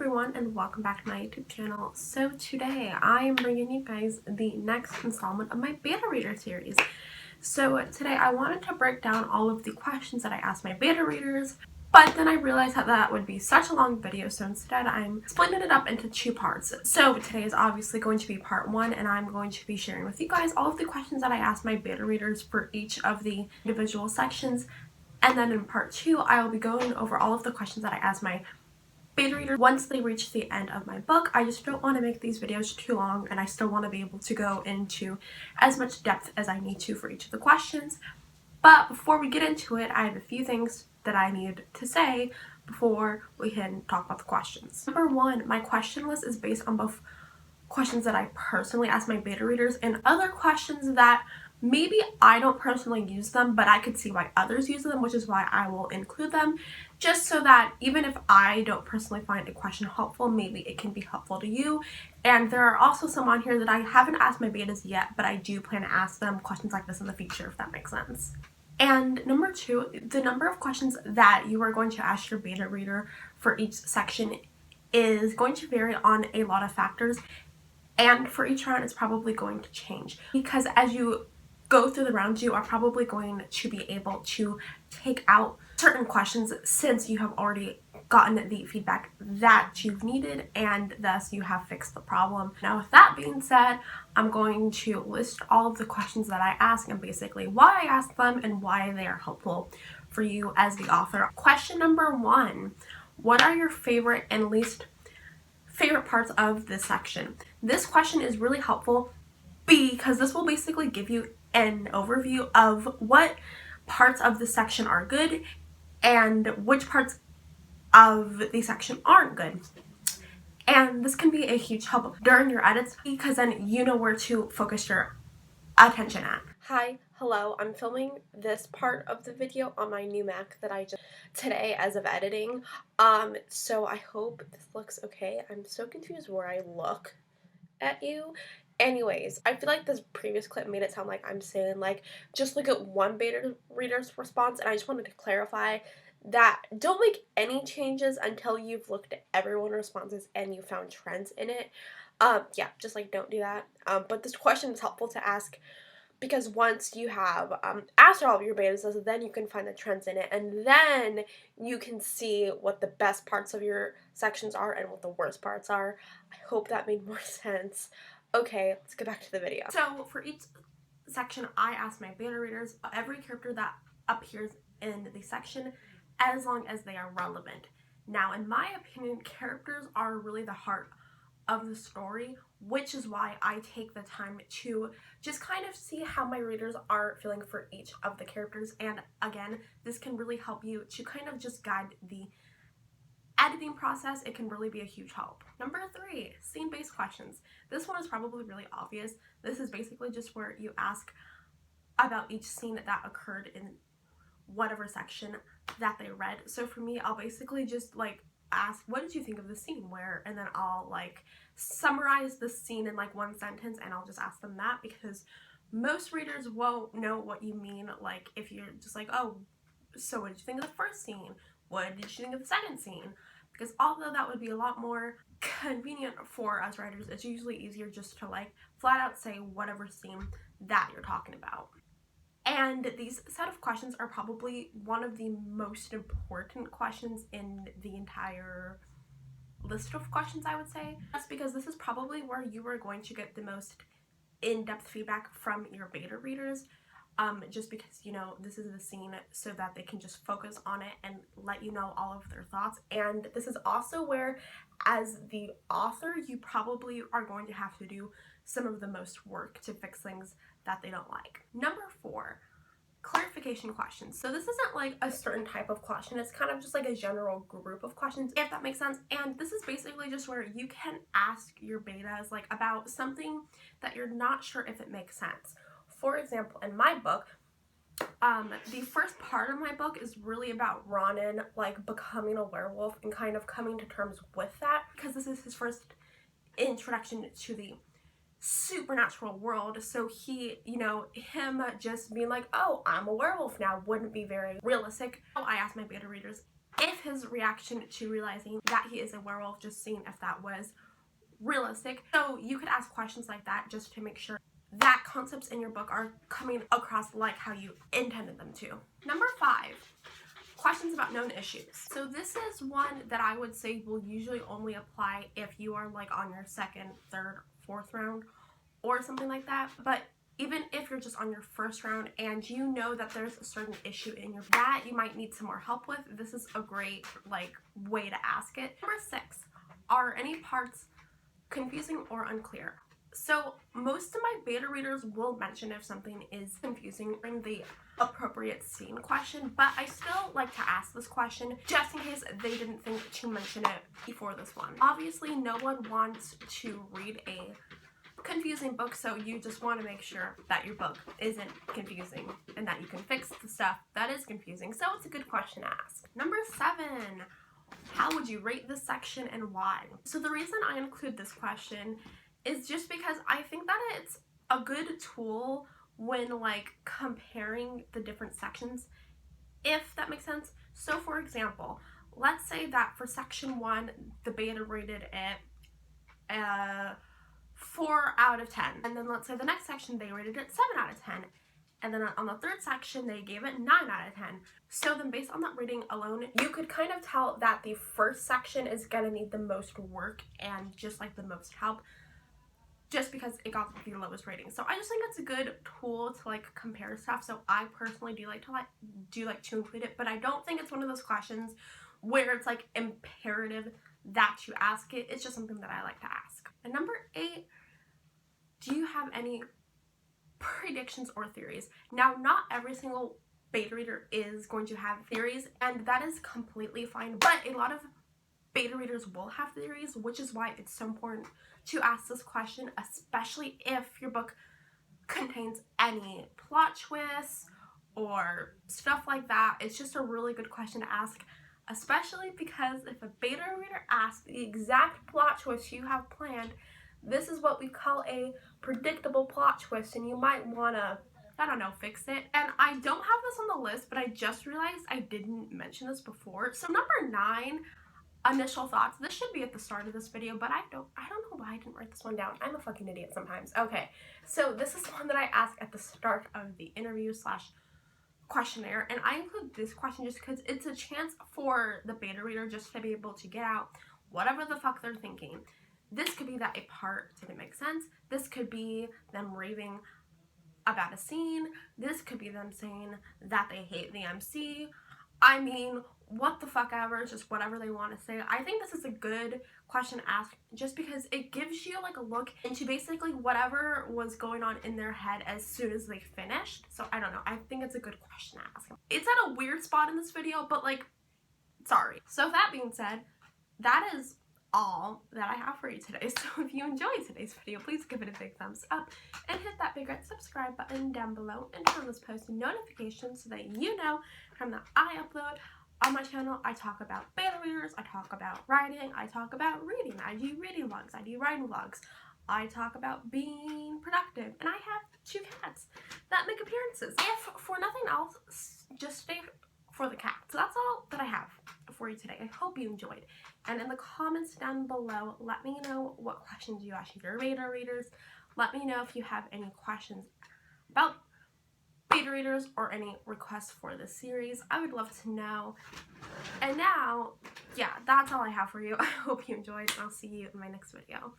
everyone, and welcome back to my YouTube channel. So today I am bringing you guys the next installment of my beta reader series. So today I wanted to break down all of the questions that I asked my beta readers, but then I realized that that would be such a long video, so instead I'm splitting it up into two parts. So today is obviously going to be part one, and I'm going to be sharing with you guys all of the questions that I asked my beta readers for each of the individual sections. And then in part two, I will be going over all of the questions that I asked my beta readers once they reach the end of my book. I just don't want to make these videos too long, and I still want to be able to go into as much depth as I need to for each of the questions. But before we get into it, I have a few things that I need to say before we can talk about the questions. Number one, my question list is based on both questions that I personally ask my beta readers and other questions that maybe I don't personally use them, but I could see why others use them, which is why I will include them, just so that even if I don't personally find a question helpful, maybe it can be helpful to you. And there are also some on here that I haven't asked my betas yet, but I do plan to ask them questions like this in the future, if that makes sense. And number two, the number of questions that you are going to ask your beta reader for each section is going to vary on a lot of factors, and for each round it's probably going to change, because as you go through the rounds, you are probably going to be able to take out certain questions since you have already gotten the feedback that you've needed, and thus you have fixed the problem. Now, with that being said, I'm going to list all of the questions that I ask and basically why I ask them and why they are helpful for you as the author. Question number one: what are your favorite and least favorite parts of this section? This question is really helpful because this will basically give you an overview of what parts of the section are good and which parts of the section aren't good. And this can be a huge help during your edits, because then you know where to focus your attention at. Hi, hello, I'm filming this part of the video on my new Mac that I just today as of editing. So I hope this looks okay. I'm so confused where I look at you. Anyways, I feel like this previous clip made it sound like I'm saying, like, just look at one beta reader's response, and I just wanted to clarify that don't make any changes until you've looked at everyone's responses and you found trends in it. Yeah, just like don't do that. But this question is helpful to ask because once you have asked all of your betas, then you can find the trends in it, and then you can see what the best parts of your sections are and what the worst parts are. I hope that made more sense. Okay, let's get back to the video. So for each section, I ask my beta readers every character that appears in the section, as long as they are relevant. Now, in my opinion, characters are really the heart of the story, which is why I take the time to just kind of see how my readers are feeling for each of the characters. And again, this can really help you to kind of just guide the editing process. It can really be a huge help. Number three, scene-based questions. This one is probably really obvious. This is basically just where you ask about each scene that occurred in whatever section that they read. So for me, I'll basically just like ask, what did you think of the scene where, and then I'll like summarize the scene in like one sentence, and I'll just ask them that, because most readers won't know what you mean. Like if you're just like, oh, so what did you think of the first scene? What did you think of the second scene? Because although that would be a lot more convenient for us writers, it's usually easier just to like flat out say whatever scene that you're talking about. And these set of questions are probably one of the most important questions in the entire list of questions, I would say. That's because this is probably where you are going to get the most in-depth feedback from your beta readers. Just because, you know, this is the scene so that they can just focus on it and let you know all of their thoughts. And this is also where, as the author, you probably are going to have to do some of the most work to fix things that they don't like. Number four, clarification questions. So this isn't like a certain type of question, it's kind of just like a general group of questions, if that makes sense. And this is basically just where you can ask your betas like about something that you're not sure if it makes sense. For example, in my book, the first part of my book is really about Ronan like becoming a werewolf and kind of coming to terms with that, because this is his first introduction to the supernatural world. So he, you know, him just being like, oh, I'm a werewolf now wouldn't be very realistic. I asked my beta readers if his reaction to realizing that he is a werewolf, just seeing if that was realistic. So you could ask questions like that just to make sure that concepts in your book are coming across like how you intended them to. Number 5, questions about known issues. So this is one that I would say will usually only apply if you are like on your 2nd, 3rd, 4th round or something like that. But even if you're just on your 1st round and you know that there's a certain issue in your that you might need some more help with, this is a great like way to ask it. Number 6, are any parts confusing or unclear? So most of my beta readers will mention if something is confusing in the appropriate scene question, but I still like to ask this question just in case they didn't think to mention it before this one. Obviously, no one wants to read a confusing book, so you just want to make sure that your book isn't confusing and that you can fix the stuff that is confusing, so it's a good question to ask. Number 7, how would you rate this section and why? So the reason I include this question is just because I think that it's a good tool when like comparing the different sections, if that makes sense. So for example, let's say that for section 1 the beta rated it 4 out of 10, and then let's say the next section they rated it 7 out of 10, and then on the 3rd section they gave it 9 out of 10. So then based on that rating alone, you could kind of tell that the 1st section is gonna need the most work and just like the most help, just because it got the lowest rating. So I just think it's a good tool to like compare stuff. So I personally do like to include it, but I don't think it's one of those questions where it's like imperative that you ask it. It's just something that I like to ask. And number 8, do you have any predictions or theories? Now, not every single beta reader is going to have theories, and that is completely fine, but a lot of beta readers will have theories, which is why it's so important to ask this question, especially if your book contains any plot twists or stuff like that. It's just a really good question to ask, especially because if a beta reader asks the exact plot twist you have planned, this is what we call a predictable plot twist, and you might want to, I don't know, fix it. And I don't have this on the list, but I just realized I didn't mention this before. So number 9, initial thoughts. This should be at the start of this video, but I don't know why I didn't write this one down. I'm a fucking idiot sometimes. Okay, so this is one that I ask at the start of the interview / questionnaire, and I include this question just because it's a chance for the beta reader just to be able to get out whatever the fuck they're thinking. This could be that a part didn't make sense. This could be them raving about a scene. This could be them saying that they hate the MC. I mean, what the fuck ever, just whatever they want to say. I think this is a good question to ask just because it gives you like a look into basically whatever was going on in their head as soon as they finished. So I don't know, I think it's a good question to ask. It's at a weird spot in this video, but like, sorry. So that being said, that is all that I have for you today. So if you enjoyed today's video, please give it a big thumbs up and hit that big red subscribe button down below and turn on those post notifications so that you know from that I upload on my channel. I talk about beta readers, I talk about writing, I talk about reading, I do reading vlogs, I do writing vlogs, I talk about being productive, and I have 2 cats that make appearances. If for nothing else, just stay for the cat. So that's all that I have for you today. I hope you enjoyed. And in the comments down below, let me know what questions you ask your beta readers. Let me know if you have any questions about beta readers or any requests for this series. I would love to know. And now, yeah, that's all I have for you. I hope you enjoyed, and I'll see you in my next video.